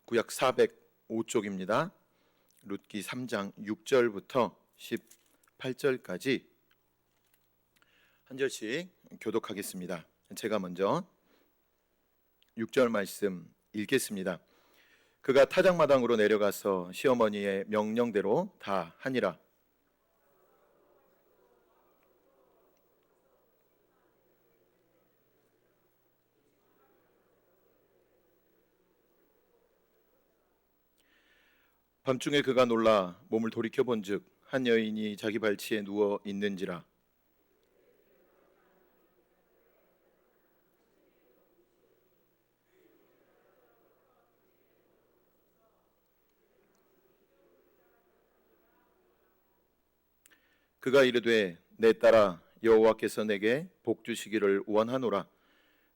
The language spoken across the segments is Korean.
구약 405쪽입니다. 룻기 3장 6절부터 18절까지 한 절씩 교독하겠습니다. 제가 먼저 6절 말씀 읽겠습니다. 그가 타작마당으로 내려가서 시어머니의 명령대로 다 하니라. 밤중에 그가 놀라 몸을 돌이켜본즉 한 여인이 자기 발치에 누워 있는지라. 그가 이르되 내 딸아 여호와께서 내게 복 주시기를 원하노라.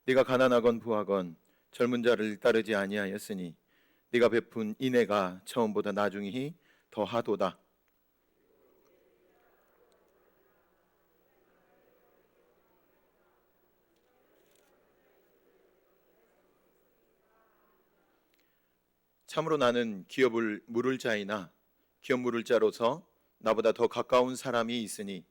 네가 가난하건 부하건 젊은 자를 따르지 아니하였으니 네가 베푼 인애가 처음보다 나중히 더하도다. 참으로 나는 기업을 물을 자이나 기업 물을 자로서 나보다 더 가까운 사람이 있으니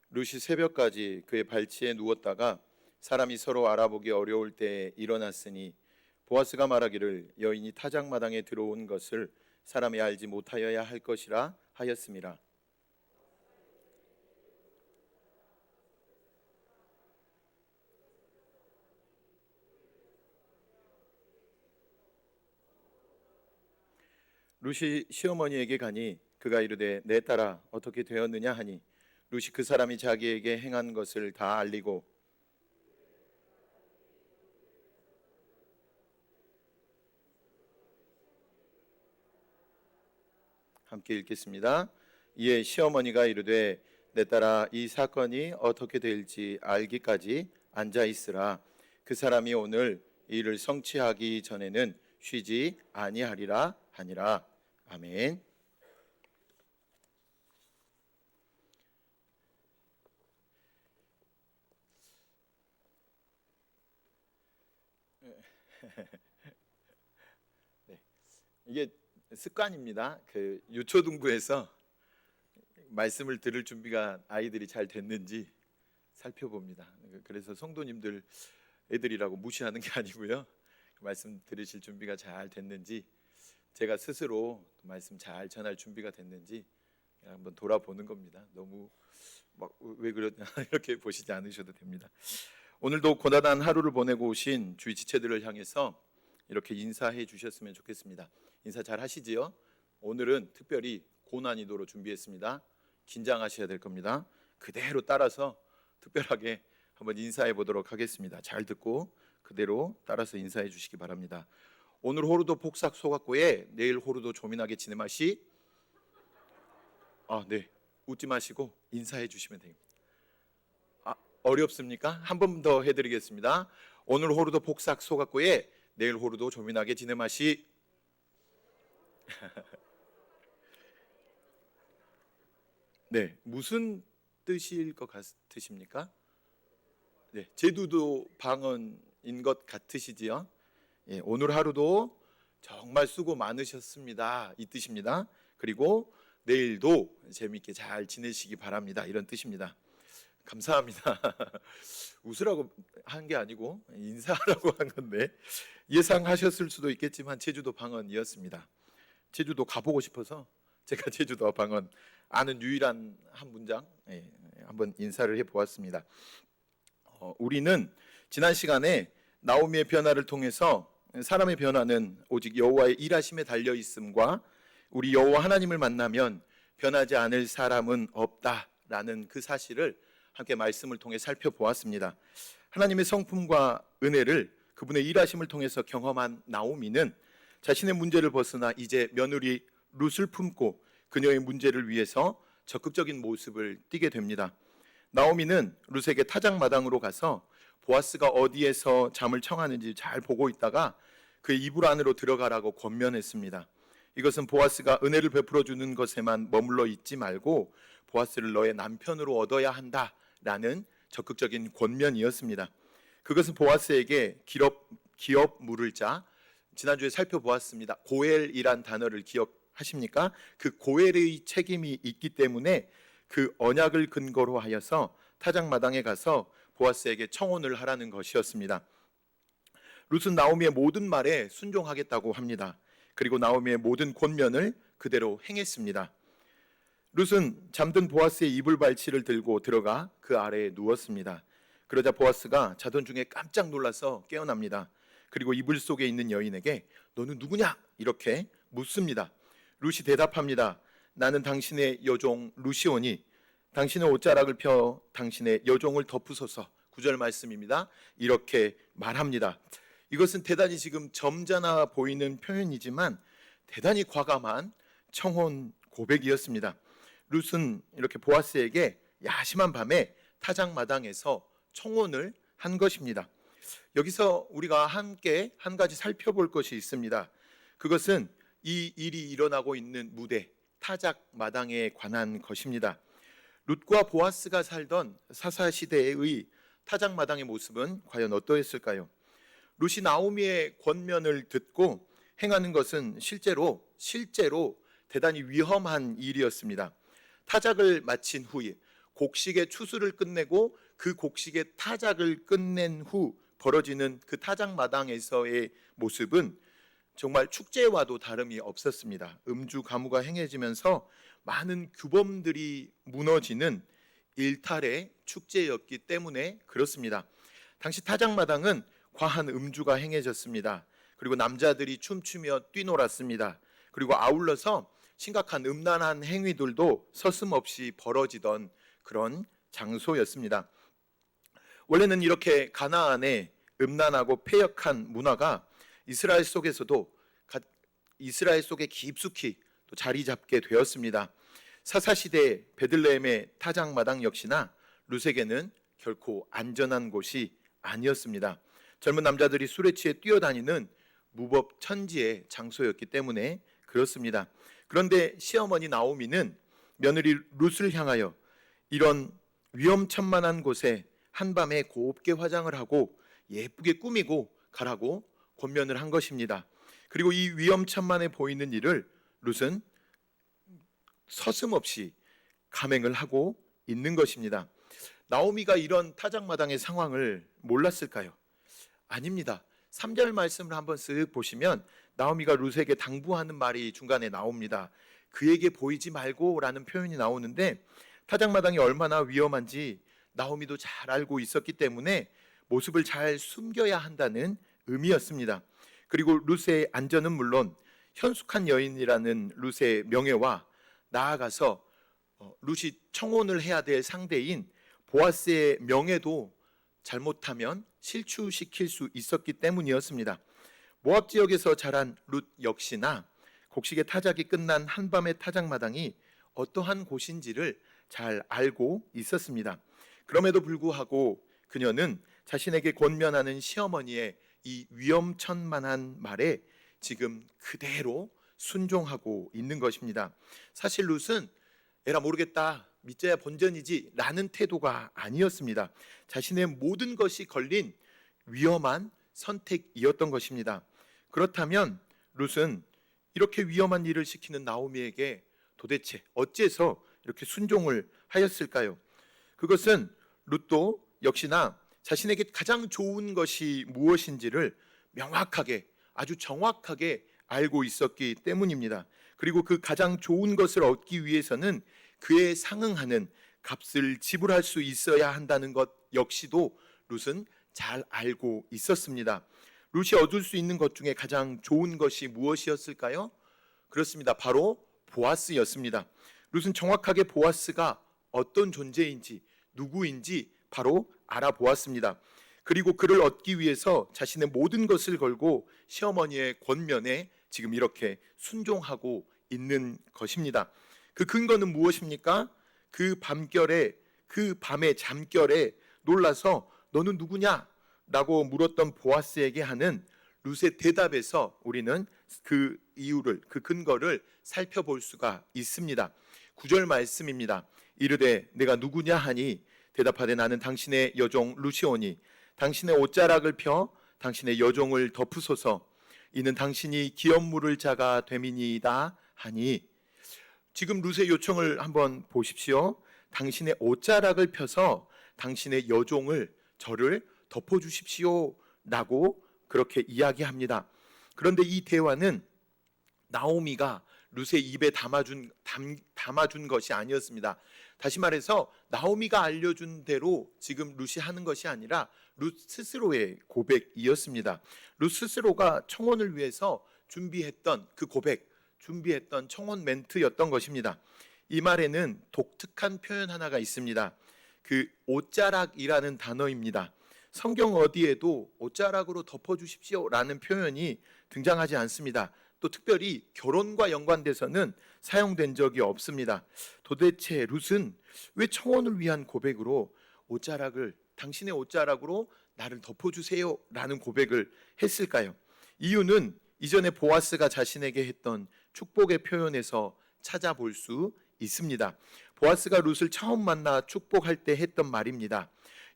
룻이 새벽까지 그의 발치에 누웠다가 사람이 서로 알아보기 어려울 때에 일어났으니 보아스가 말하기를 여인이 타작마당에 들어온 것을 사람이 알지 못하여야 할 것이라 하였음이라. 룻이 시어머니에게 가니 그가 이르되 내 딸아 어떻게 되었느냐 하니 룻이 그 사람이 자기에게 행한 것을 다 알리고 함께 읽겠습니다. 이에 시어머니가 이르되 내 딸아 이 사건이 어떻게 될지 알기까지 앉아 있으라. 그 사람이 오늘 이를 성취하기 전에는 쉬지 아니하리라 하니라. 아멘. 네. 이게 습관입니다. 그 유초등부에서 말씀을 들을 준비가 아이들이 잘 됐는지 살펴봅니다. 그래서 성도님들 애들이라고 무시하는 게 아니고요. 말씀 들으실 준비가 잘 됐는지 제가 스스로 말씀 잘 전할 준비가 됐는지 한번 돌아보는 겁니다. 너무 막 왜 그러냐 이렇게 보시지 않으셔도 됩니다. 오늘도 고단한 하루를 보내고 오신 주위 지체들을 향해서 이렇게 인사해 주셨으면 좋겠습니다. 인사 잘 하시지요? 오늘은 특별히 고난이도로 준비했습니다. 긴장하셔야 될 겁니다. 그대로 따라서 특별하게 한번 인사해 보도록 하겠습니다. 잘 듣고 그대로 따라서 인사해 주시기 바랍니다. 오늘 호르도 폭삭 소각고에 내일 호르도 조민하게 지내마시. 네. 웃지 마시고 인사해 주시면 됩니다. 어렵습니까? 한 번 더 해드리겠습니다. 오늘 호르도 폭삭 소각고에 내일 호르도 조민하게 지내마시. 네, 무슨 뜻일 것 같으십니까? 네, 제주도 방언인 것 같으시지요? 예, 오늘 하루도 정말 수고 많으셨습니다. 이 뜻입니다. 그리고 내일도 재미있게 잘 지내시기 바랍니다. 이런 뜻입니다. 감사합니다. 웃으라고 한 게 아니고 인사하라고 한 건데 예상하셨을 수도 있겠지만 제주도 방언이었습니다. 제주도 가보고 싶어서 제가 제주도 방언 아는 유일한 한 문장 한번 인사를 해보았습니다. 우리는 지난 시간에 나오미의 변화를 통해서 사람의 변화는 오직 여호와의 일하심에 달려 있음과 우리 여호와 하나님을 만나면 변하지 않을 사람은 없다라는 그 사실을 함께 말씀을 통해 살펴보았습니다. 하나님의 성품과 은혜를 그분의 일하심을 통해서 경험한 나오미는 자신의 문제를 벗어나 이제 며느리 룻을 품고 그녀의 문제를 위해서 적극적인 모습을 띠게 됩니다. 나오미는 룻에게 타작마당으로 가서 보아스가 어디에서 잠을 청하는지 잘 보고 있다가 그의 이불 안으로 들어가라고 권면했습니다. 이것은 보아스가 은혜를 베풀어 주는 것에만 머물러 있지 말고 보아스를 너의 남편으로 얻어야 한다라는 적극적인 권면이었습니다. 그것은 보아스에게 기업 물을 자, 지난주에 살펴보았습니다. 고엘이란 단어를 기억하십니까? 그 고엘의 책임이 있기 때문에 그 언약을 근거로 하여서 타작마당에 가서 보아스에게 청혼을 하라는 것이었습니다. 룻은 나오미의 모든 말에 순종하겠다고 합니다. 그리고 나오미의 모든 권면을 그대로 행했습니다. 룻은 잠든 보아스의 이불 발치를 들고 들어가 그 아래에 누웠습니다. 그러자 보아스가 자던 중에 깜짝 놀라서 깨어납니다. 그리고 이불 속에 있는 여인에게 너는 누구냐? 이렇게 묻습니다. 룻이 대답합니다. 나는 당신의 여종 룻이오니 당신의 옷자락을 펴 당신의 여종을 덮으소서. 9절 말씀입니다. 이렇게 말합니다. 이것은 대단히 지금 점잖아 보이는 표현이지만 대단히 과감한 청혼 고백이었습니다. 룻은 이렇게 보아스에게 야심한 밤에 타작마당에서 청혼을 한 것입니다. 여기서 우리가 함께 한 가지 살펴볼 것이 있습니다. 그것은 이 일이 일어나고 있는 무대, 타작마당에 관한 것입니다. 룻과 보아스가 살던 사사시대의 타작마당의 모습은 과연 어떠했을까요? 룻이 나오미의 권면을 듣고 행하는 것은 실제로 대단히 위험한 일이었습니다. 타작을 마친 후에 곡식의 추수를 끝내고 그 곡식의 타작을 끝낸 후 벌어지는 그 타작마당에서의 모습은 정말 축제와도 다름이 없었습니다. 음주 가무가 행해지면서 많은 규범들이 무너지는 일탈의 축제였기 때문에 그렇습니다. 당시 타작마당은 과한 음주가 행해졌습니다. 그리고 남자들이 춤추며 뛰놀았습니다. 그리고 아울러서 심각한 음란한 행위들도 서슴없이 벌어지던 그런 장소였습니다. 원래는 이렇게 가나안의 음란하고 패역한 문화가 이스라엘 속에 깊숙이 또 자리 잡게 되었습니다. 사사시대 베들레헴의 타작마당 역시나 룻에게는 결코 안전한 곳이 아니었습니다. 젊은 남자들이 술에 취해 뛰어다니는 무법천지의 장소였기 때문에 그렇습니다. 그런데 시어머니 나오미는 며느리 룻을 향하여 이런 위험천만한 곳에 한밤에 곱게 화장을 하고 예쁘게 꾸미고 가라고 권면을 한 것입니다. 그리고 이 위험천만해 보이는 일을 룻은 서슴없이 감행을 하고 있는 것입니다. 나오미가 이런 타작마당의 상황을 몰랐을까요? 아닙니다. 3절 말씀을 한번 쓱 보시면 나오미가 룻에게 당부하는 말이 중간에 나옵니다. 그에게 보이지 말고 라는 표현이 나오는데 타작마당이 얼마나 위험한지 나오미도 잘 알고 있었기 때문에 모습을 잘 숨겨야 한다는 의미였습니다. 그리고 룻의 안전은 물론 현숙한 여인이라는 룻의 명예와 나아가서 룻이 청혼을 해야 될 상대인 보아스의 명예도 잘못하면 실추시킬 수 있었기 때문이었습니다. 모압 지역에서 자란 룻 역시나 곡식의 타작이 끝난 한밤의 타작마당이 어떠한 곳인지를 잘 알고 있었습니다. 그럼에도 불구하고 그녀는 자신에게 권면하는 시어머니의 이 위험천만한 말에 지금 그대로 순종하고 있는 것입니다. 사실 룻은 에라 모르겠다, 믿자야 본전이지 라는 태도가 아니었습니다. 자신의 모든 것이 걸린 위험한 선택이었던 것입니다. 그렇다면 룻은 이렇게 위험한 일을 시키는 나오미에게 도대체 어째서 이렇게 순종을 하였을까요? 그것은 룻도 역시나 자신에게 가장 좋은 것이 무엇인지를 명확하게, 아주 정확하게 알고 있었기 때문입니다. 그리고 그 가장 좋은 것을 얻기 위해서는 그에 상응하는 값을 지불할 수 있어야 한다는 것 역시도 룻은 잘 알고 있었습니다. 룻이 얻을 수 있는 것 중에 가장 좋은 것이 무엇이었을까요? 그렇습니다. 바로 보아스였습니다. 룻은 정확하게 보아스가 어떤 존재인지, 누구인지 바로 알아보았습니다. 그리고 그를 얻기 위해서 자신의 모든 것을 걸고 시어머니의 권면에 지금 이렇게 순종하고 있는 것입니다. 그 근거는 무엇입니까? 그 밤의 잠결에 놀라서 너는 누구냐? 라고 물었던 보아스에게 하는 룻의 대답에서 우리는 그 이유를, 그 근거를 살펴볼 수가 있습니다. 9절 말씀입니다. 이르되 내가 누구냐 하니 대답하되 나는 당신의 여종 룻이오니 당신의 옷자락을 펴 당신의 여종을 덮으소서. 이는 당신이 기업 물을 자가 됨이니이다 하니. 지금 룻의 요청을 한번 보십시오. 당신의 옷자락을 펴서 당신의 여종을, 저를 덮어주십시오 라고 그렇게 이야기합니다. 그런데 이 대화는 나오미가 룻의 입에 담아준 것이 아니었습니다. 다시 말해서 나오미가 알려준 대로 지금 룻이 하는 것이 아니라 룻 스스로의 고백이었습니다. 룻 스스로가 청혼을 위해서 준비했던 그 고백, 준비했던 청혼 멘트였던 것입니다. 이 말에는 독특한 표현 하나가 있습니다. 그 옷자락이라는 단어입니다. 성경 어디에도 옷자락으로 덮어주십시오 라는 표현이 등장하지 않습니다. 또 특별히 결혼과 연관돼서는 사용된 적이 없습니다. 도대체 룻은 왜 청혼을 위한 고백으로 당신의 옷자락으로 나를 덮어주세요 라는 고백을 했을까요? 이유는 이전에 보아스가 자신에게 했던 축복의 표현에서 찾아볼 수 있습니다. 보아스가 룻을 처음 만나 축복할 때 했던 말입니다.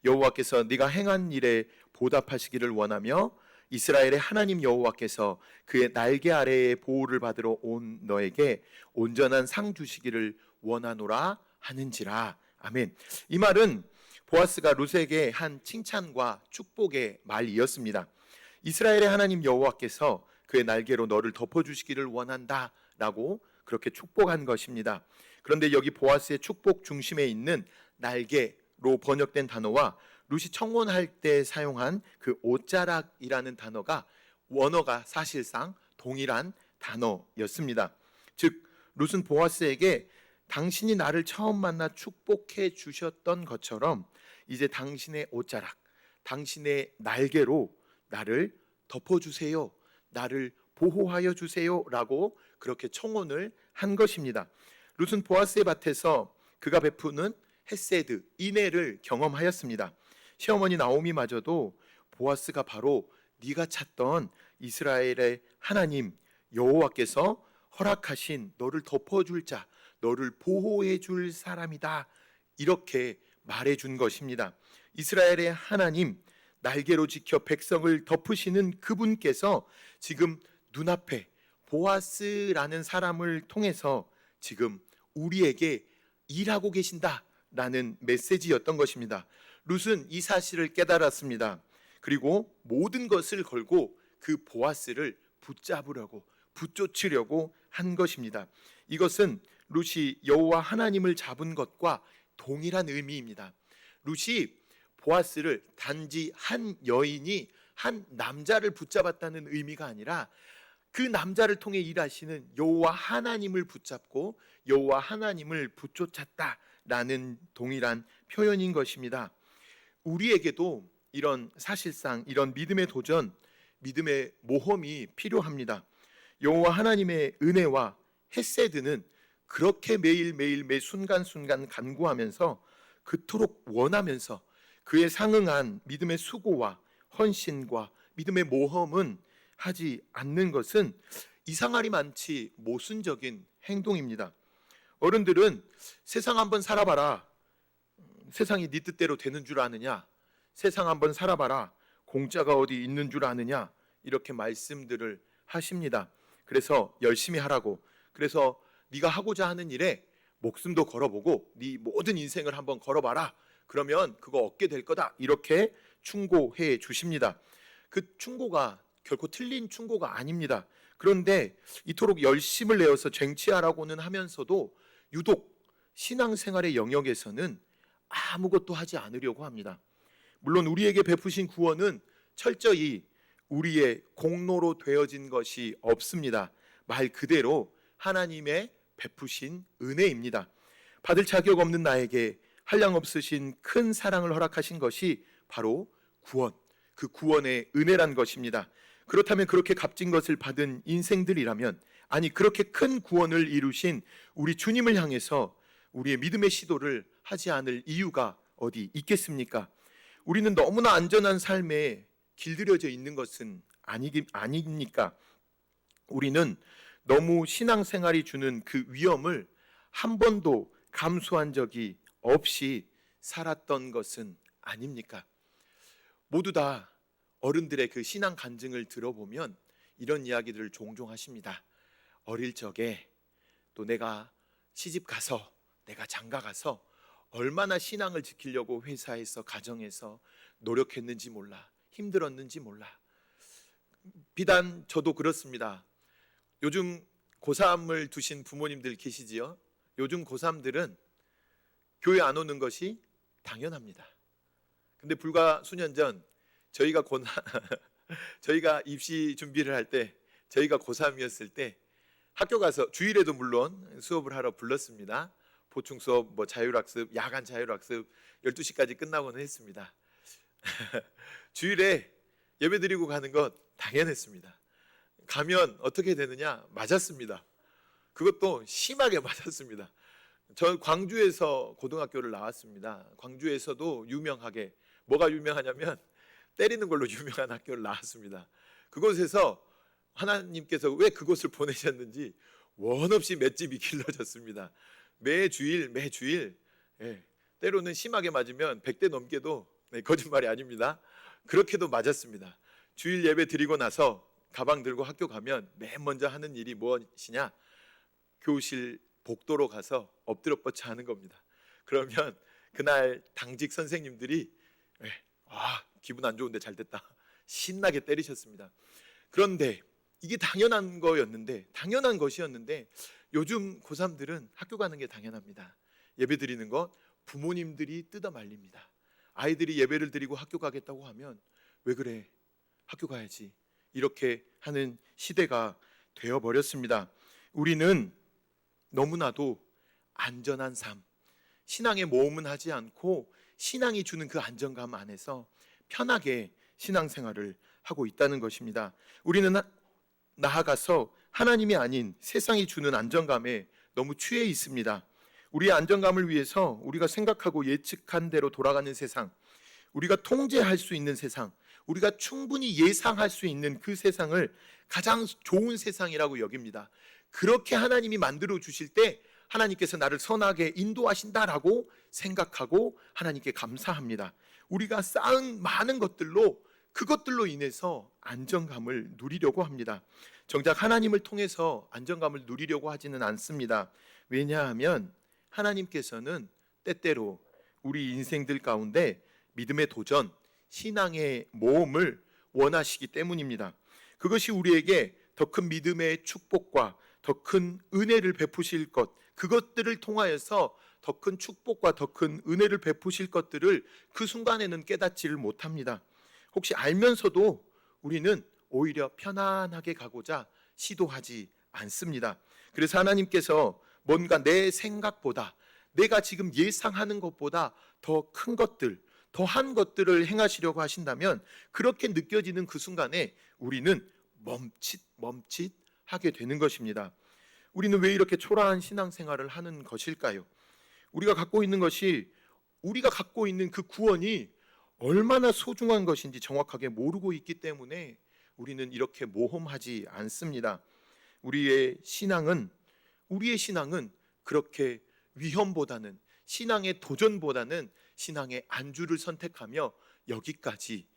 여호와께서 네가 행한 일에 보답하시기를 원하며 이스라엘의 하나님 여호와께서 그의 날개 아래에 보호를 받으러 온 너에게 온전한 상 주시기를 원하노라 하는지라. 아멘. 이 말은 보아스가 룻에게 한 칭찬과 축복의 말이었습니다. 이스라엘의 하나님 여호와께서 그의 날개로 너를 덮어주시기를 원한다 라고 그렇게 축복한 것입니다. 그런데 여기 보아스의 축복 중심에 있는 날개로 번역된 단어와 룻이 청혼할 때 사용한 그 옷자락이라는 단어가 원어가 사실상 동일한 단어였습니다. 즉 룻은 보아스에게 당신이 나를 처음 만나 축복해 주셨던 것처럼 이제 당신의 옷자락, 당신의 날개로 나를 덮어주세요, 나를 보호하여 주세요 라고 그렇게 청혼을 한 것입니다. 룻은 보아스의 밭에서 그가 베푸는 헤세드, 인애를 경험하였습니다. 시어머니 나오미마저도 보아스가 바로 네가 찾던 이스라엘의 하나님 여호와께서 허락하신 너를 덮어줄 자, 너를 보호해 줄 사람이다 이렇게 말해준 것입니다. 이스라엘의 하나님, 날개로 지켜 백성을 덮으시는 그분께서 지금 눈앞에 보아스라는 사람을 통해서 지금 우리에게 일하고 계신다라는 메시지였던 것입니다. 룻은 이 사실을 깨달았습니다. 그리고 모든 것을 걸고 그 보아스를 붙잡으려고, 붙쫓으려고 한 것입니다. 이것은 룻이 여호와 하나님을 잡은 것과 동일한 의미입니다. 룻이 보아스를 단지 한 여인이 한 남자를 붙잡았다는 의미가 아니라 그 남자를 통해 일하시는 여호와 하나님을 붙잡고 여호와 하나님을 붙쫓았다라는 동일한 표현인 것입니다. 우리에게도 사실상 이런 믿음의 도전, 믿음의 모험이 필요합니다. 여호와 하나님의 은혜와 헤세드는 그렇게 매일매일 매 순간순간 간구하면서 그토록 원하면서 그에 상응한 믿음의 수고와 헌신과 믿음의 모험은 하지 않는 것은 이상하리 많지 모순적인 행동입니다. 어른들은 세상 한번 살아봐라, 세상이 네 뜻대로 되는 줄 아느냐, 세상 한번 살아봐라, 공짜가 어디 있는 줄 아느냐 이렇게 말씀들을 하십니다. 그래서 열심히 하라고, 그래서 네가 하고자 하는 일에 목숨도 걸어보고 네 모든 인생을 한번 걸어봐라, 그러면 그거 얻게 될 거다 이렇게 충고해 주십니다. 그 충고가 결코 틀린 충고가 아닙니다. 그런데 이토록 열심을 내어서 쟁취하라고는 하면서도 유독 신앙생활의 영역에서는 아무것도 하지 않으려고 합니다. 물론 우리에게 베푸신 구원은 철저히 우리의 공로로 되어진 것이 없습니다. 말 그대로 하나님의 베푸신 은혜입니다. 받을 자격 없는 나에게 한량없으신 큰 사랑을 허락하신 것이 바로 구원, 그 구원의 은혜란 것입니다. 그렇다면 그렇게 값진 것을 받은 인생들이라면, 아니 그렇게 큰 구원을 이루신 우리 주님을 향해서 우리의 믿음의 시도를 하지 않을 이유가 어디 있겠습니까? 우리는 너무나 안전한 삶에 길들여져 있는 것은 아닙니까? 우리는 너무 신앙생활이 주는 그 위험을 한 번도 감수한 적이 없이 살았던 것은 아닙니까? 모두 다 어른들의 그 신앙 간증을 들어보면 이런 이야기들을 종종 하십니다. 어릴 적에 또 내가 시집 가서, 내가 장가 가서 얼마나 신앙을 지키려고 회사에서, 가정에서 노력했는지 몰라, 힘들었는지 몰라. 비단 저도 그렇습니다. 요즘 고3을 두신 부모님들 계시지요? 요즘 고3들은 교회 안 오는 것이 당연합니다. 근데 불과 수년 전 저희가 저희가 입시 준비를 할 때, 저희가 고3이었을 때 학교 가서 주일에도 물론 수업을 하러 불렀습니다. 보충 수업, 자율학습, 야간 자율학습 12시까지 끝나고는 했습니다. 주일에 예배 드리고 가는 것 당연했습니다. 가면 어떻게 되느냐? 맞았습니다. 그것도 심하게 맞았습니다. 저 광주에서 고등학교를 나왔습니다. 광주에서도 유명하게, 뭐가 유명하냐면 때리는 걸로 유명한 학교를 나왔습니다. 그곳에서 하나님께서 왜 그곳을 보내셨는지 원 없이 맷집이 길러졌습니다. 매주일 때로는 심하게 맞으면 100대 넘게도, 거짓말이 아닙니다. 그렇게도 맞았습니다. 주일 예배 드리고 나서 가방 들고 학교 가면 맨 먼저 하는 일이 무엇이냐? 교실 복도로 가서 엎드려 뻗쳐 하는 겁니다. 그러면 그날 당직 선생님들이 기분 안 좋은데 잘 됐다, 신나게 때리셨습니다. 그런데 이게 당연한 것이었는데 요즘 고3들은 학교 가는 게 당연합니다. 예배 드리는 것 부모님들이 뜯어 말립니다. 아이들이 예배를 드리고 학교 가겠다고 하면 왜 그래? 학교 가야지. 이렇게 하는 시대가 되어버렸습니다. 우리는 너무나도 안전한 삶, 신앙의 모험은 하지 않고 신앙이 주는 그 안정감 안에서 편하게 신앙생활을 하고 있다는 것입니다. 우리는 나아가서 하나님이 아닌 세상이 주는 안정감에 너무 취해 있습니다. 우리의 안정감을 위해서 우리가 생각하고 예측한 대로 돌아가는 세상, 우리가 통제할 수 있는 세상, 우리가 충분히 예상할 수 있는 그 세상을 가장 좋은 세상이라고 여깁니다. 그렇게 하나님이 만들어 주실 때 하나님께서 나를 선하게 인도하신다라고 생각하고 하나님께 감사합니다. 우리가 쌓은 많은 그것들로 인해서 안정감을 누리려고 합니다. 정작 하나님을 통해서 안정감을 누리려고 하지는 않습니다. 왜냐하면 하나님께서는 때때로 우리 인생들 가운데 믿음의 도전, 신앙의 모험을 원하시기 때문입니다. 그것이 우리에게 더 큰 믿음의 축복과 더 큰 은혜를 베푸실 것, 그것들을 통하여서 더 큰 축복과 더 큰 은혜를 베푸실 것들을 그 순간에는 깨닫지를 못합니다. 혹시 알면서도 우리는 오히려 편안하게 가고자 시도하지 않습니다. 그래서 하나님께서 뭔가 내 생각보다, 내가 지금 예상하는 것보다 더 큰 것들, 더한 것들을 행하시려고 하신다면 그렇게 느껴지는 그 순간에 우리는 멈칫하게 되는 것입니다. 우리는 왜 이렇게 초라한 신앙생활을 하는 것일까요? 우리가 갖고 있는 그 구원이 얼마나 소중한 것인지 정확하게 모르고 있기 때문에 우리는 이렇게 모험하지 않습니다. 우리의 신앙은 그렇게 위험보다는, 신앙의 도전보다는 신앙의 안주를 선택하며 여기까지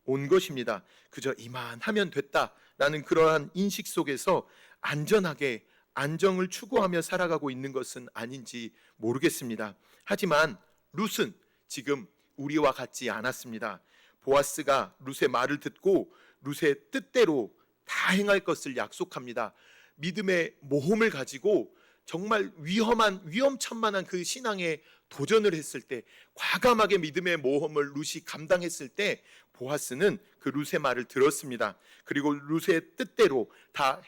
온 것입니다. 그저 이만하면 됐다라는 그러한 인식 속에서 안전하게 안정을 추구하며 살아가고 있는 것은 아닌지 모르겠습니다. 하지만 룻은 지금 우리와 같지 않았습니다. 보아스가 룻의 말을 듣고 룻의 뜻대로 다 행할 것을 약속합니다. 믿음의 모험을 가지고 정말 위험천만한 그 신앙의 도전을 했을 때, 과감하게 믿음의 모험을 룻이 감당했을 때 보아스는 그 룻의 말을 들었습니다. 그리고 룻의 뜻대로 다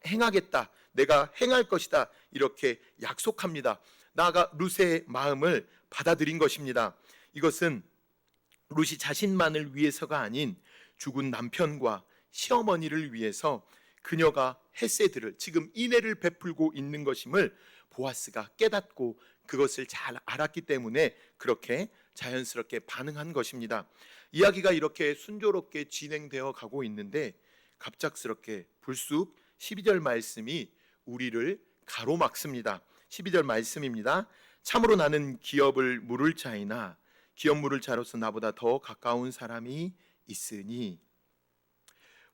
행하겠다, 내가 행할 것이다, 이렇게 약속합니다. 나아가 룻의 마음을 받아들인 것입니다. 이것은 룻이 자신만을 위해서가 아닌 죽은 남편과 시어머니를 위해서 그녀가 헤세드를, 지금 인애를 베풀고 있는 것임을 보아스가 깨닫고 그것을 잘 알았기 때문에 그렇게 자연스럽게 반응한 것입니다. 이야기가 이렇게 순조롭게 진행되어 가고 있는데 갑작스럽게 불쑥 12절 말씀이 우리를 가로막습니다. 12절 말씀입니다. 참으로 나는 기업을 물을 자이나 기업 물을 자로서 나보다 더 가까운 사람이 있으니.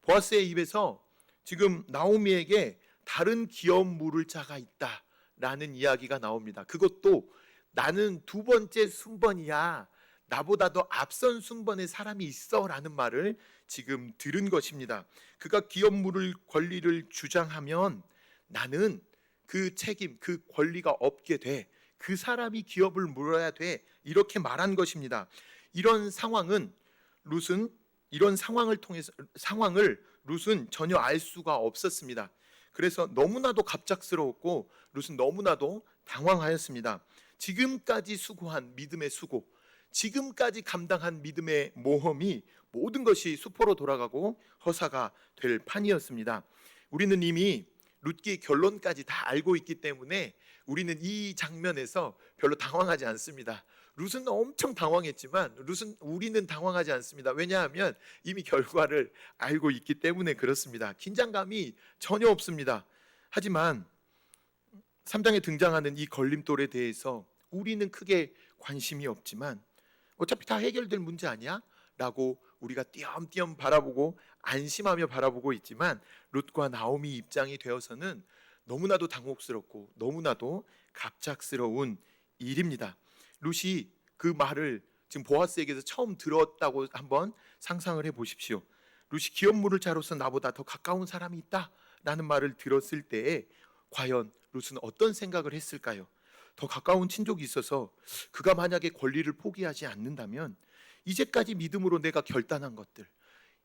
보아스의 입에서 지금 나오미에게 다른 기업 물을 자가 있다라는 이야기가 나옵니다. 그것도 나는 두 번째 순번이야, 나보다 더 앞선 순번의 사람이 있어라는 말을 지금 들은 것입니다. 그가 기업 물을 권리를 주장하면 나는 그 책임, 그 권리가 없게 돼. 그 사람이 기업을 물어야 돼. 이렇게 말한 것입니다. 이런 상황을 룻은 전혀 알 수가 없었습니다. 그래서 너무나도 갑작스러웠고 룻은 너무나도 당황하였습니다. 지금까지 수고한 믿음의 수고, 지금까지 감당한 믿음의 모험이 모든 것이 수포로 돌아가고 허사가 될 판이었습니다. 우리는 이미 룻기의 결론까지 다 알고 있기 때문에 우리는 이 장면에서 별로 당황하지 않습니다. 룻은 엄청 당황했지만 우리는 당황하지 않습니다. 왜냐하면 이미 결과를 알고 있기 때문에 그렇습니다. 긴장감이 전혀 없습니다. 하지만 3장에 등장하는 이 걸림돌에 대해서 우리는 크게 관심이 없지만 어차피 다 해결될 문제 아니야? 라고 우리가 띄엄띄엄 바라보고 안심하며 바라보고 있지만 룻과 나오미 입장이 되어서는 너무나도 당혹스럽고 너무나도 갑작스러운 일입니다. 룻이 그 말을 지금 보아스에게서 처음 들었다고 한번 상상을 해보십시오. 룻이 기업 물을 자로서 나보다 더 가까운 사람이 있다라는 말을 들었을 때에 과연 룻은 어떤 생각을 했을까요? 더 가까운 친족이 있어서 그가 만약에 권리를 포기하지 않는다면 이제까지 믿음으로 내가 결단한 것들,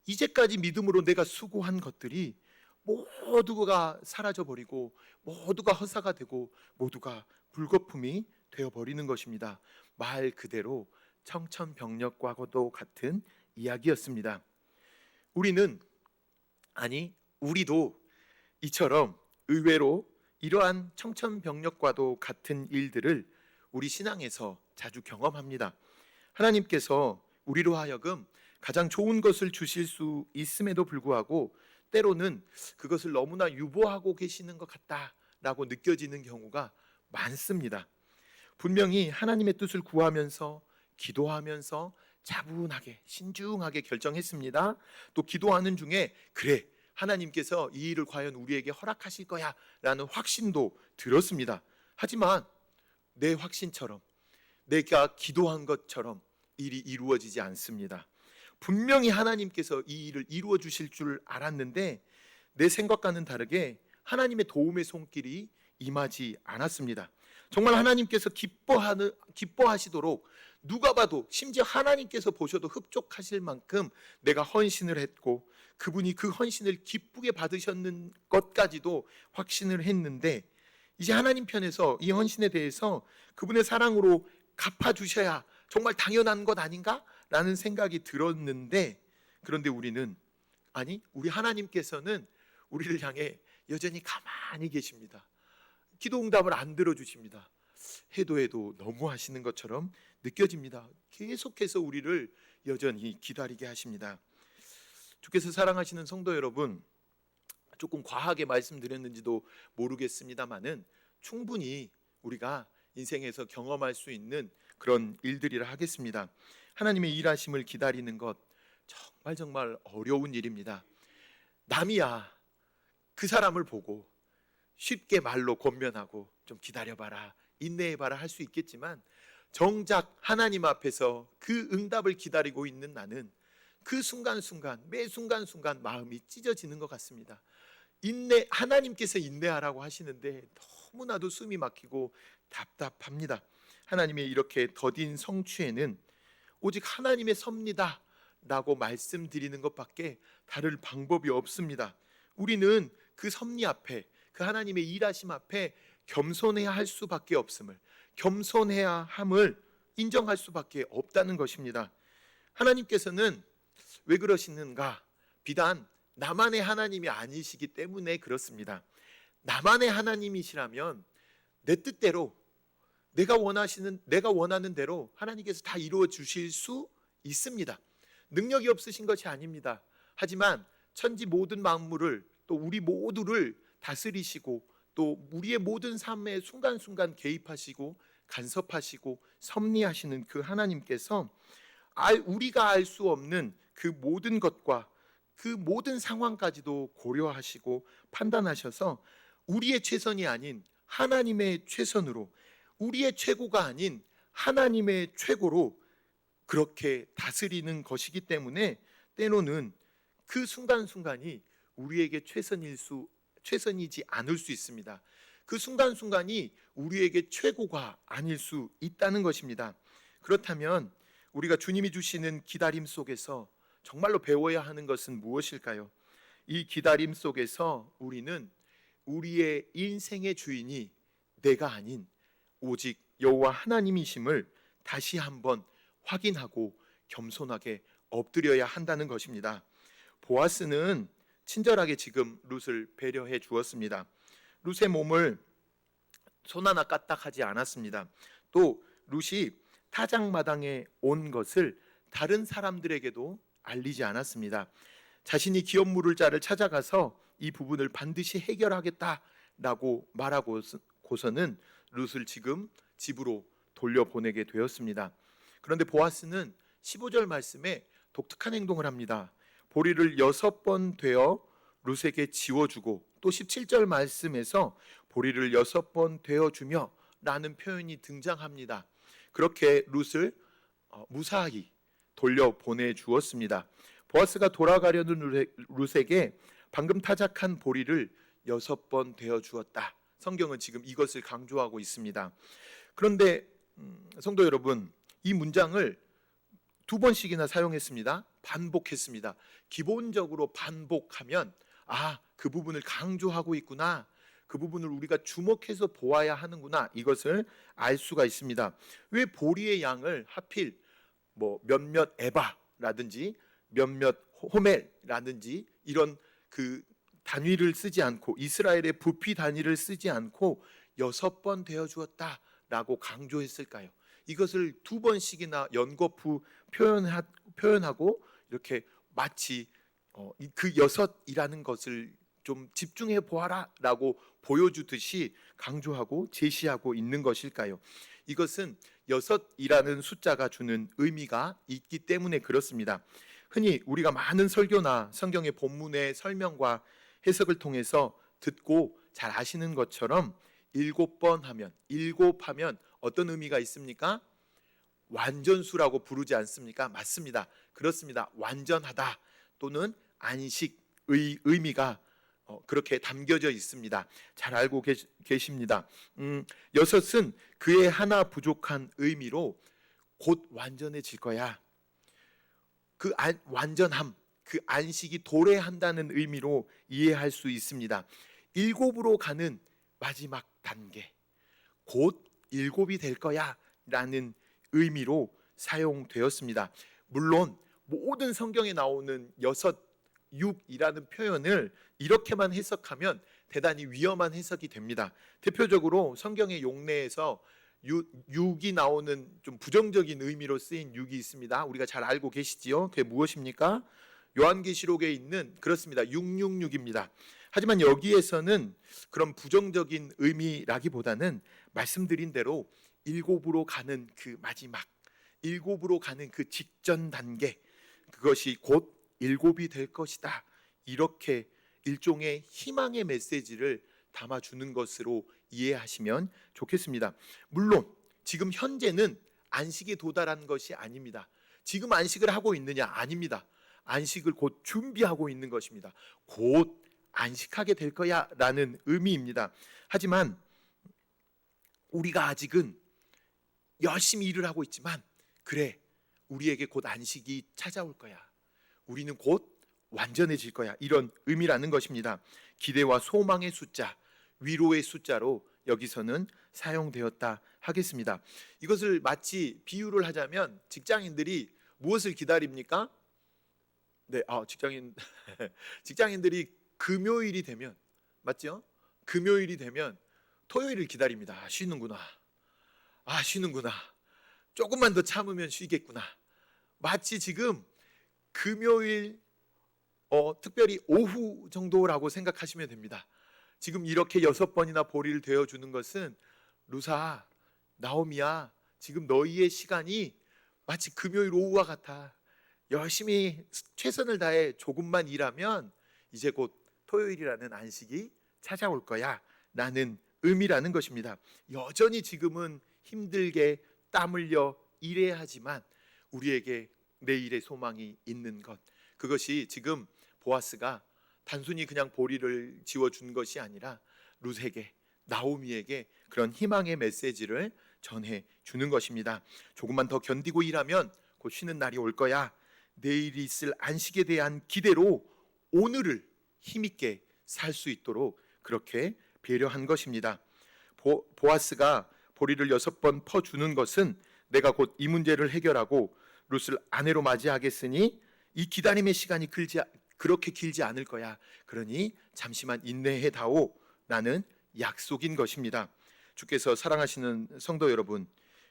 이제까지 믿음으로 내가 수고한 것들이 모두가 사라져버리고 모두가 허사가 되고 모두가 불거품이 되어버리는 것입니다. 말 그대로 청천벽력과도 같은 이야기였습니다. 우리도 이처럼 의외로 이러한 청천벽력과도 같은 일들을 우리 신앙에서 자주 경험합니다. 하나님께서 우리로 하여금 가장 좋은 것을 주실 수 있음에도 불구하고 때로는 그것을 너무나 유보하고 계시는 것 같다라고 느껴지는 경우가 많습니다. 분명히 하나님의 뜻을 구하면서 기도하면서 차분하게 신중하게 결정했습니다. 또 기도하는 중에 그래, 하나님께서 이 일을 과연 우리에게 허락하실 거야 라는 확신도 들었습니다. 하지만 내 확신처럼, 내가 기도한 것처럼 일이 이루어지지 않습니다. 분명히 하나님께서 이 일을 이루어 주실 줄 알았는데 내 생각과는 다르게 하나님의 도움의 손길이 임하지 않았습니다. 정말 하나님께서 기뻐하시도록 누가 봐도, 심지어 하나님께서 보셔도 흡족하실 만큼 내가 헌신을 했고 그분이 그 헌신을 기쁘게 받으셨는 것까지도 확신을 했는데 이제 하나님 편에서 이 헌신에 대해서 그분의 사랑으로 갚아주셔야 정말 당연한 것 아닌가? 라는 생각이 들었는데, 그런데 우리 하나님께서는 우리를 향해 여전히 가만히 계십니다. 기도 응답을 안 들어주십니다. 해도 너무 하시는 것처럼 느껴집니다. 계속해서 우리를 여전히 기다리게 하십니다. 주께서 사랑하시는 성도 여러분, 조금 과하게 말씀드렸는지도 모르겠습니다만은 충분히 우리가 인생에서 경험할 수 있는 그런 일들이라 하겠습니다. 하나님의 일하심을 기다리는 것 정말 어려운 일입니다. 남이야 그 사람을 보고 쉽게 말로 권면하고 좀 기다려봐라, 인내해봐라 할 수 있겠지만 정작 하나님 앞에서 그 응답을 기다리고 있는 나는 그 순간순간, 매 순간순간 마음이 찢어지는 것 같습니다. 하나님께서 인내하라고 하시는데 너무나도 숨이 막히고 답답합니다. 하나님의 이렇게 더딘 성취에는 오직 하나님의 섭니다 라고 말씀드리는 것밖에 다를 방법이 없습니다. 우리는 그 섭리 앞에, 그 하나님의 일하심 앞에 겸손해야 할 수밖에 없음을, 겸손해야 함을 인정할 수밖에 없다는 것입니다. 하나님께서는 왜 그러시는가? 비단 나만의 하나님이 아니시기 때문에 그렇습니다. 나만의 하나님이시라면 내 뜻대로 내가 원하는 대로 하나님께서 다 이루어 주실 수 있습니다. 능력이 없으신 것이 아닙니다. 하지만 천지 모든 만물을 또 우리 모두를 다스리시고 또 우리의 모든 삶의 순간순간 개입하시고 간섭하시고 섭리하시는 그 하나님께서 우리가 알 수 없는 그 모든 것과 그 모든 상황까지도 고려하시고 판단하셔서 우리의 최선이 아닌 하나님의 최선으로, 우리의 최고가 아닌 하나님의 최고로 그렇게 다스리는 것이기 때문에 때로는 그 순간순간이 우리에게 최선이지 않을 수 있습니다. 그 순간순간이 우리에게 최고가 아닐 수 있다는 것입니다. 그렇다면 우리가 주님이 주시는 기다림 속에서 정말로 배워야 하는 것은 무엇일까요? 이 기다림 속에서 우리는 우리의 인생의 주인이 내가 아닌 오직 여호와 하나님이심을 다시 한번 확인하고 겸손하게 엎드려야 한다는 것입니다. 보아스는 친절하게 지금 룻을 배려해 주었습니다. 룻의 몸을 손 하나 까딱하지 않았습니다. 또 룻이 타작마당에 온 것을 다른 사람들에게도 알리지 않았습니다. 자신이 기업 물을 자를 찾아가서 이 부분을 반드시 해결하겠다라고 말하고서는 룻을 지금 집으로 돌려보내게 되었습니다. 그런데 보아스는 15절 말씀에 독특한 행동을 합니다. 보리를 6번 되어 룻에게 지워주고 또 17절 말씀에서 보리를 6번 되어주며 라는 표현이 등장합니다. 그렇게 룻을 무사히 돌려보내 주었습니다. 보아스가 돌아가려는 룻에게 방금 타작한 보리를 6번 되어 주었다. 성경은 지금 이것을 강조하고 있습니다. 그런데 성도 여러분, 이 문장을 2번씩이나 사용했습니다. 반복했습니다. 기본적으로 반복하면 그 부분을 강조하고 있구나, 그 부분을 우리가 주목해서 보아야 하는구나, 이것을 알 수가 있습니다. 왜 보리의 양을 하필 몇몇 에바라든지 몇몇 호멜라든지 이런 그 단위를 쓰지 않고, 이스라엘의 부피 단위를 쓰지 않고 6번 되어 주었다라고 강조했을까요? 이것을 2번씩이나 연거푸 표현하고 이렇게 마치 그 6이라는 것을 좀 집중해 보아라라고 보여주듯이 강조하고 제시하고 있는 것일까요? 이것은 6이라는 숫자가 주는 의미가 있기 때문에 그렇습니다. 흔히 우리가 많은 설교나 성경의 본문의 설명과 해석을 통해서 듣고 잘 아시는 것처럼 7번 하면, 7하면 어떤 의미가 있습니까? 완전수라고 부르지 않습니까? 맞습니다. 그렇습니다. 완전하다 또는 안식의 의미가 그렇게 담겨져 있습니다. 잘 알고 계십니다. 6은 그의 하나 부족한 의미로 곧 완전해질 거야. 그 완전함, 그 안식이 도래한다는 의미로 이해할 수 있습니다. 7으로 가는 마지막 단계, 곧 7이 될 거야 라는 의미로 사용되었습니다. 물론 모든 성경에 나오는 6이라는 표현을 이렇게만 해석하면 대단히 위험한 해석이 됩니다. 대표적으로 성경의 용례에서 6이 나오는 좀 부정적인 의미로 쓰인 6이 있습니다. 우리가 잘 알고 계시지요? 그게 무엇입니까? 요한계시록에 있는, 그렇습니다, 666입니다. 하지만 여기에서는 그런 부정적인 의미라기보다는 말씀드린 대로 7으로 가는 그 마지막, 7으로 가는 그 직전 단계, 그것이 곧 7이 될 것이다, 이렇게 일종의 희망의 메시지를 담아주는 것으로 이해하시면 좋겠습니다. 물론 지금 현재는 안식에 도달한 것이 아닙니다. 지금 안식을 하고 있느냐? 아닙니다. 안식을 곧 준비하고 있는 것입니다. 곧 안식하게 될 거야 라는 의미입니다. 하지만 우리가 아직은 열심히 일을 하고 있지만, 그래, 우리에게 곧 안식이 찾아올 거야, 우리는 곧 완전해질 거야, 이런 의미라는 것입니다. 기대와 소망의 숫자, 위로의 숫자로 여기서는 사용되었다 하겠습니다. 이것을 마치 비유를 하자면 직장인들이 무엇을 기다립니까? 네, 직장인들이 금요일이 되면, 맞죠? 금요일이 되면 토요일을 기다립니다. 쉬는구나. 쉬는구나. 조금만 더 참으면 쉬겠구나. 마치 지금 금요일 특별히 오후 정도라고 생각하시면 됩니다. 지금 이렇게 6번이나 보리를 되어주는 것은 루사, 나오미야, 지금 너희의 시간이 마치 금요일 오후와 같아. 열심히 최선을 다해 조금만 일하면 이제 곧 토요일이라는 안식이 찾아올 거야 라는 의미라는 것입니다. 여전히 지금은 힘들게 땀 흘려 일해야 하지만 우리에게 내일의 소망이 있는 것, 그것이 지금 보아스가 단순히 그냥 보리를 지워준 것이 아니라 룻에게, 나오미에게 그런 희망의 메시지를 전해주는 것입니다. 조금만 더 견디고 일하면 곧 쉬는 날이 올 거야. 내일이 있을 안식에 대한 기대로 오늘을 힘있게 살 수 있도록 그렇게 배려한 것입니다. 보아스가 보리를 6번 퍼주는 것은 내가 곧 이 문제를 해결하고 룻을 아내로 맞이하겠으니 이 기다림의 시간이 그렇게 길지 않을 거야. 그러니 잠시만 인내해 다오 라는 약속인 것입니다. 주께서 사랑하시는 성도 여러분,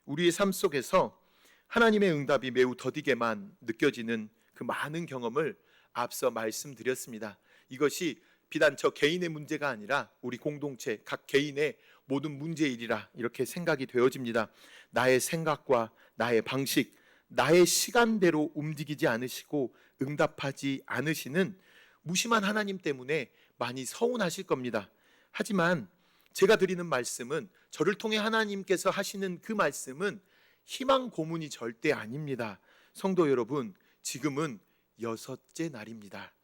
우리의 삶 속에서 하나님의 응답이 매우 더디게만 느껴지는 그 많은 경험을 앞서 말씀드렸습니다. 이것이 비단 저 개인의 문제가 아니라 우리 공동체 각 개인의 모든 문제일이라 이렇게 생각이 되어집니다. 나의 생각과 나의 방식, 나의 시간대로 움직이지 않으시고 응답하지 않으시는 무심한 하나님 때문에 많이 서운하실 겁니다. 하지만 제가 드리는 말씀은, 저를 통해 하나님께서 하시는 그 말씀은 희망 고문이 절대 아닙니다. 성도 여러분, 지금은 6째 날입니다.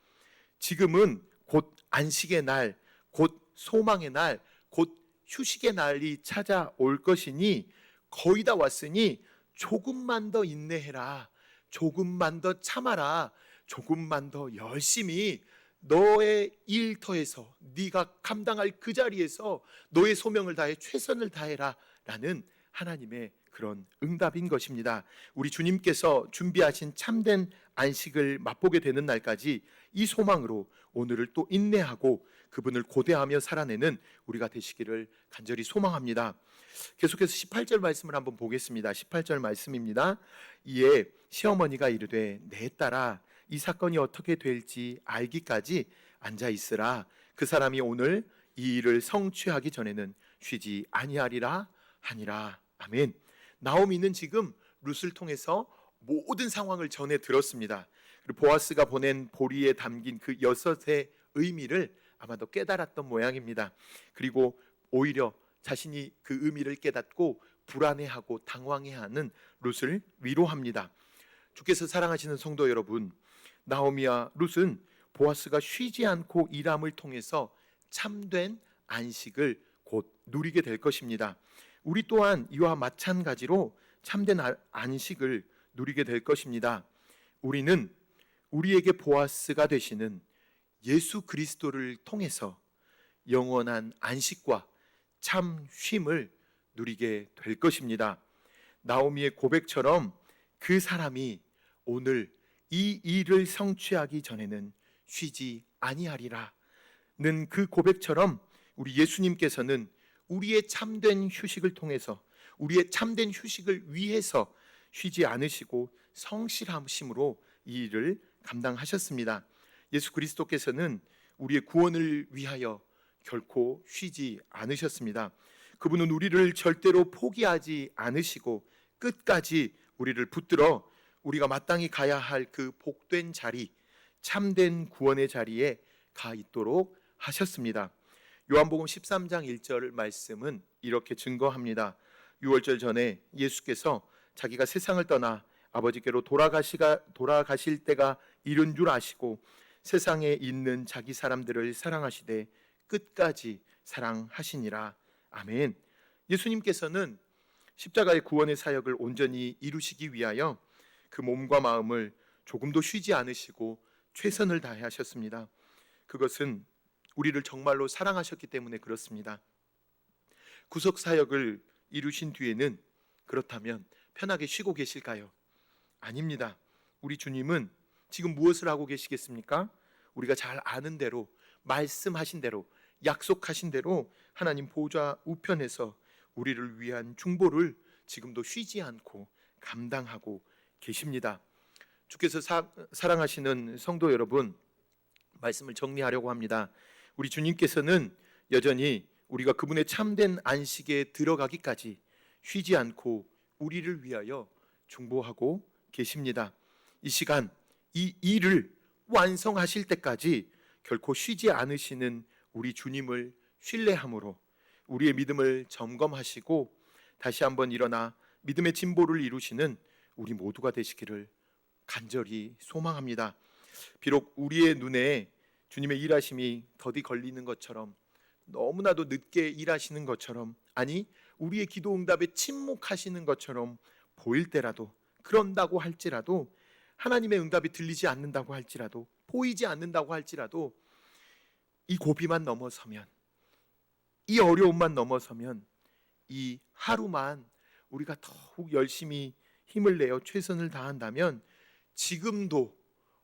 지금은 곧 안식의 날, 곧 소망의 날, 곧 휴식의 날이 찾아올 것이니 거의 다 왔으니 조금만 더 인내해라. 조금만 더 참아라. 조금만 더 열심히 너의 일터에서, 네가 감당할 그 자리에서 너의 소명을 다해 최선을 다해라 라는 하나님의 그런 응답인 것입니다. 우리 주님께서 준비하신 참된 안식을 맛보게 되는 날까지 이 소망으로 오늘을 또 인내하고 그분을 고대하며 살아내는 우리가 되시기를 간절히 소망합니다. 계속해서 18절 말씀을 한번 보겠습니다. 18절 말씀입니다. 이에 시어머니가 이르되 내 딸아, 이 사건이 어떻게 될지 알기까지 앉아 있으라. 그 사람이 오늘 이 일을 성취하기 전에는 쉬지 아니하리라 하니라. 아멘. 나오미는 지금 룻을 통해서 모든 상황을 전해 들었습니다. 그리고 보아스가 보낸 보리에 담긴 그 6의 의미를 아마도 깨달았던 모양입니다. 그리고 오히려 자신이 그 의미를 깨닫고 불안해하고 당황해하는 룻을 위로합니다. 주께서 사랑하시는 성도 여러분, 나오미와 룻은 보아스가 쉬지 않고 일함을 통해서 참된 안식을 곧 누리게 될 것입니다. 우리 또한 이와 마찬가지로 참된 안식을 누리게 될 것입니다. 우리는 우리에게 보아스가 되시는 예수 그리스도를 통해서 영원한 안식과 참 쉼을 누리게 될 것입니다. 나오미의 고백처럼 그 사람이 오늘 이 일을 성취하기 전에는 쉬지 아니하리라 는 그 고백처럼 우리 예수님께서는 우리의 참된 휴식을 통해서, 우리의 참된 휴식을 위해서 쉬지 않으시고 성실하심으로 이 일을 감당하셨습니다. 예수 그리스도께서는 우리의 구원을 위하여 결코 쉬지 않으셨습니다. 그분은 우리를 절대로 포기하지 않으시고 끝까지 우리를 붙들어 우리가 마땅히 가야 할 그 복된 자리, 참된 구원의 자리에 가 있도록 하셨습니다. 요한복음 13장 1절 말씀은 이렇게 증거합니다. 유월절 전에 예수께서 자기가 세상을 떠나 아버지께로 돌아가실 때가 이른 줄 아시고 세상에 있는 자기 사람들을 사랑하시되 끝까지 사랑하시니라. 아멘. 예수님께서는 십자가의 구원의 사역을 온전히 이루시기 위하여 그 몸과 마음을 조금도 쉬지 않으시고 최선을 다해 하셨습니다. 그것은 우리를 정말로 사랑하셨기 때문에 그렇습니다. 구속 사역을 이루신 뒤에는 그렇다면 편하게 쉬고 계실까요? 아닙니다. 우리 주님은 지금 무엇을 하고 계시겠습니까? 우리가 잘 아는 대로, 말씀하신 대로 약속하신 대로 하나님 보좌 우편에서 우리를 위한 중보를 지금도 쉬지 않고 감당하고 계십니다. 주께서 사랑하시는 성도 여러분, 말씀을 정리하려고 합니다. 우리 주님께서는 여전히 우리가 그분의 참된 안식에 들어가기까지 쉬지 않고 우리를 위하여 중보하고 계십니다. 이 시간 이 일을 완성하실 때까지 결코 쉬지 않으시는 우리 주님을 신뢰함으로 우리의 믿음을 점검하시고 다시 한번 일어나 믿음의 진보를 이루시는 우리 모두가 되시기를 간절히 소망합니다. 비록 우리의 눈에 주님의 일하심이 더디 걸리는 것처럼, 너무나도 늦게 일하시는 것처럼, 아니 우리의 기도 응답에 침묵하시는 것처럼 보일 때라도, 그런다고 할지라도, 하나님의 응답이 들리지 않는다고 할지라도, 보이지 않는다고 할지라도, 이 고비만 넘어서면, 이 어려움만 넘어서면, 이 하루만 우리가 더욱 열심히 힘을 내어 최선을 다한다면 지금도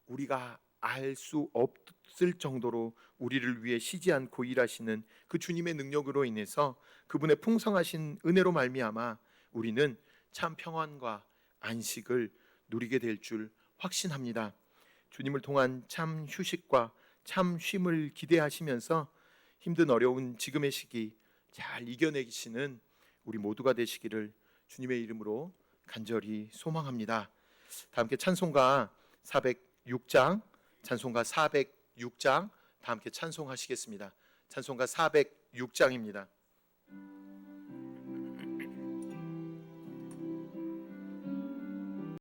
우리가 알 수 없을 정도로 우리를 위해 쉬지 않고 일하시는 그 주님의 능력으로 인해서, 그분의 풍성하신 은혜로 말미암아 우리는 참 평안과 안식을 누리게 될 줄 확신합니다. 주님을 통한 참 휴식과 참 쉼을 기대하시면서 힘든 어려운 지금의 시기 잘 이겨내시는 우리 모두가 되시기를 주님의 이름으로 간절히 소망합니다. 다 함께 찬송가 406장, 찬송가 406장 다 함께 찬송하시겠습니다. 찬송가 406장입니다.